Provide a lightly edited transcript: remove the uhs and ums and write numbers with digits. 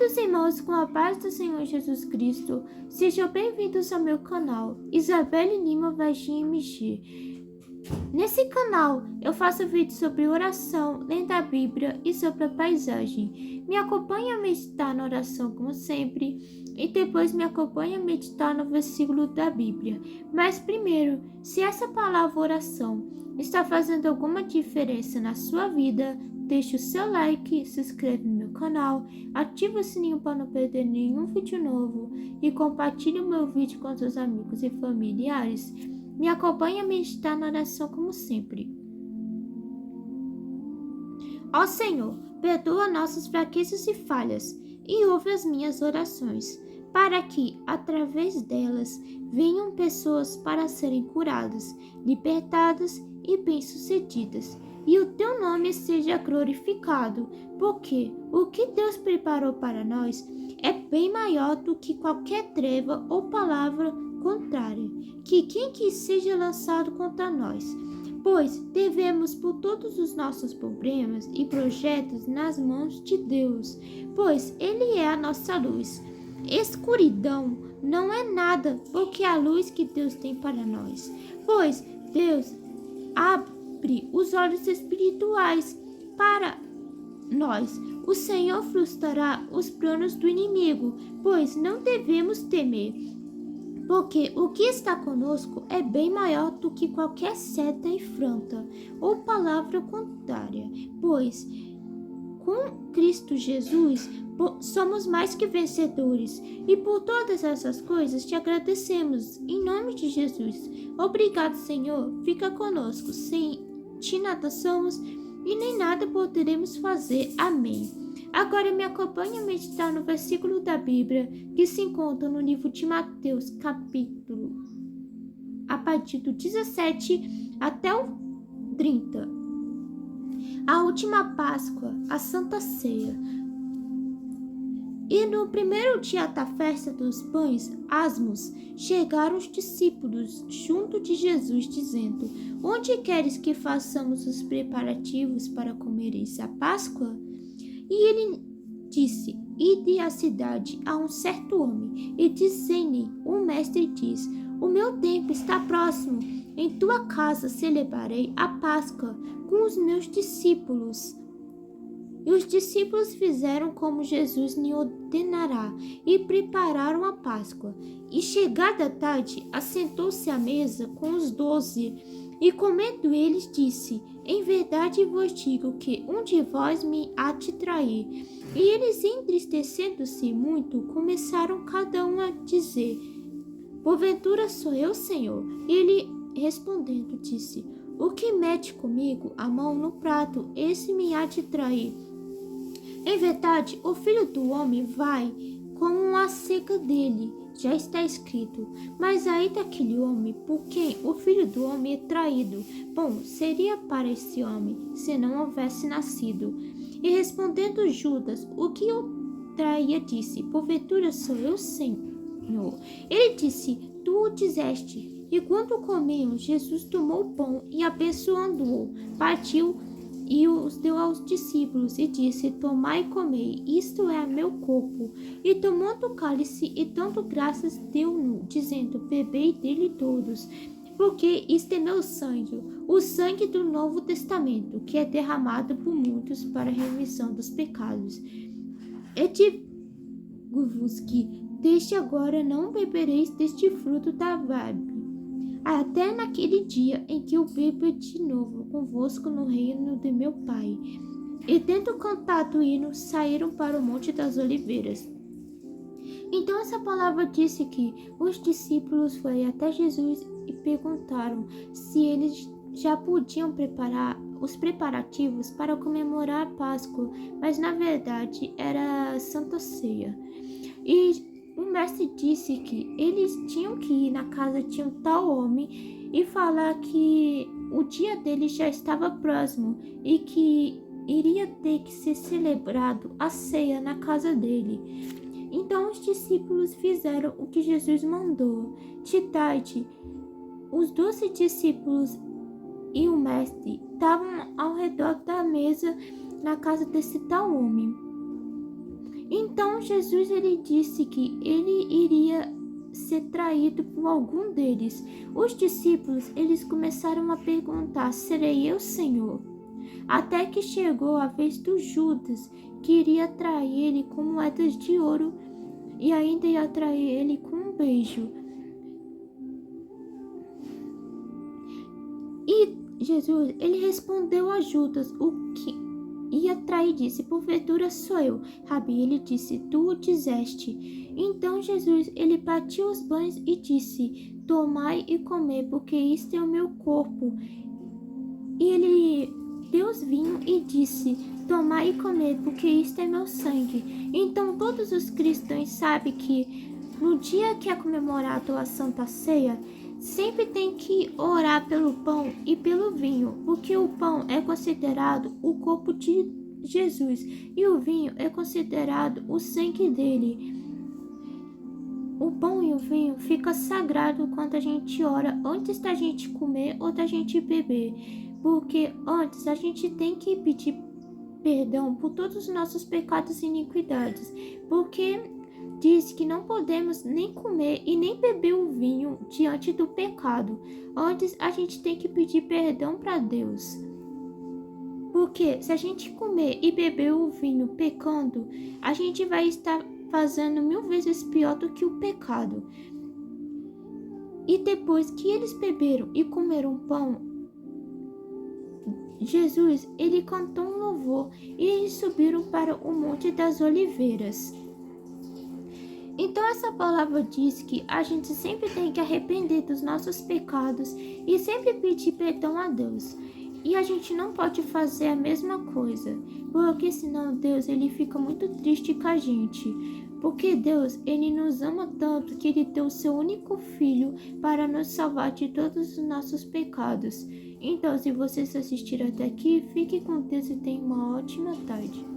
Queridos irmãos, com a paz do Senhor Jesus Cristo, sejam bem-vindos ao meu canal, Isabelle Lima Varginha MG. Nesse canal, eu faço vídeos sobre oração, lendo a Bíblia e sobre a paisagem. Me acompanhe a meditar na oração como sempre, e depois me acompanhe a meditar no versículo da Bíblia. Mas primeiro, se essa palavra oração está fazendo alguma diferença na sua vida, deixe o seu like, se inscreve no meu canal, ative o sininho para não perder nenhum vídeo novo e compartilhe o meu vídeo com seus amigos e familiares. Me acompanhe a meditar na oração como sempre. Ó Senhor, perdoa nossas fraquezas e falhas e ouve as minhas orações, para que, através delas, venham pessoas para serem curadas, libertadas e bem-sucedidas, e o teu nome seja glorificado, porque o que Deus preparou para nós é bem maior do que qualquer treva ou palavra contrária, que quem que seja lançado contra nós. Pois devemos pôr todos os nossos problemas e projetos nas mãos de Deus, pois Ele é a nossa luz. Escuridão não é nada porque a luz que Deus tem para nós, pois Deus abre os olhos espirituais para nós. O Senhor frustrará os planos do inimigo, pois não devemos temer, porque o que está conosco é bem maior do que qualquer seta infranta ou palavra contrária, pois com Cristo Jesus somos mais que vencedores, e por todas essas coisas te agradecemos, em nome de Jesus. Obrigado, Senhor, fica conosco, sem ti nada somos e nem nada poderemos fazer. Amém. Agora me acompanhe a meditar no versículo da Bíblia que se encontra no livro de Mateus, capítulo, a partir do 17 até o 30. A última Páscoa, a Santa Ceia. E no primeiro dia da festa dos pães asmos, chegaram os discípulos junto de Jesus, dizendo: Onde queres que façamos os preparativos para comereis a Páscoa? E ele disse: Ide à cidade a um certo homem, e dizem-lhe: O mestre diz: O meu tempo está próximo. Em tua casa celebrarei a Páscoa com os meus discípulos. E os discípulos fizeram como Jesus lhe ordenara e prepararam a Páscoa. E chegada a tarde, assentou-se à mesa com os 12, e comendo eles, disse: Em verdade vos digo que um de vós me há de trair. E eles, entristecendo-se muito, começaram cada um a dizer: Porventura sou eu, Senhor? E ele, respondendo, disse: O que mete comigo a mão no prato, esse me há de trair. Em verdade, o Filho do Homem vai como a seca dele, já está escrito. Mas aí daquele homem por quem o Filho do Homem é traído, bom seria para esse homem se não houvesse nascido. E respondendo Judas, o que o traía, disse: Porventura sou eu, Senhor? Ele disse: Tu o disseste. E quando comiam, Jesus tomou o pão e, abençoando-o, partiu e os deu aos discípulos, e disse: Tomai e comei, isto é meu corpo. E tomando o cálice, e dando graças, deu-no, dizendo: Bebei dele todos, porque isto é meu sangue, o sangue do Novo Testamento, que é derramado por muitos para a remissão dos pecados. E digo-vos que, desde agora, não bebereis deste fruto da vide, até naquele dia em que eu beba de novo convosco no reino de meu Pai. E tendo cantado o hino, saíram para o Monte das Oliveiras. Então essa palavra disse que os discípulos foram até Jesus e perguntaram se eles já podiam preparar os preparativos para comemorar a Páscoa, mas na verdade era a Santa Ceia. E o mestre disse que eles tinham que ir na casa de um tal homem e falar que o dia dele já estava próximo e que iria ter que ser celebrado a ceia na casa dele. Então os discípulos fizeram o que Jesus mandou. De tarde, os 12 discípulos e o mestre estavam ao redor da mesa na casa desse tal homem. Então Jesus ele disse que ele iria ser traído por algum deles. Os discípulos eles começaram a perguntar: serei eu, Senhor? Até que chegou a vez do Judas, que iria trair ele com moedas de ouro e ainda ia trair ele com um beijo. E Jesus, ele respondeu a Judas o que ia trair, disse: porventura sou eu. Rabi, ele disse: tu o dizeste. Então Jesus, ele partiu os pães e disse: tomai e comei, porque isto é o meu corpo. E ele deu os vinho e disse: tomai e comei, porque isto é meu sangue. Então todos os cristãos sabem que no dia que é comemorado a Santa Ceia, sempre tem que orar pelo pão e pelo vinho, porque o pão é considerado o corpo de Jesus e o vinho é considerado o sangue dele. O pão e o vinho fica sagrado quando a gente ora antes da gente comer ou da gente beber, porque antes a gente tem que pedir perdão por todos os nossos pecados e iniquidades, porque diz que não podemos nem comer e nem beber o vinho diante do pecado. Antes a gente tem que pedir perdão para Deus. Porque se a gente comer e beber o vinho pecando, a gente vai estar fazendo 1000 vezes pior do que o pecado. E depois que eles beberam e comeram pão, Jesus, ele cantou um louvor e eles subiram para o Monte das Oliveiras. Então essa palavra diz que a gente sempre tem que arrepender dos nossos pecados e sempre pedir perdão a Deus. E a gente não pode fazer a mesma coisa, porque senão Deus ele fica muito triste com a gente. Porque Deus ele nos ama tanto que ele deu o seu único filho para nos salvar de todos os nossos pecados. Então, se vocês assistiram até aqui, fique com Deus e tenha uma ótima tarde.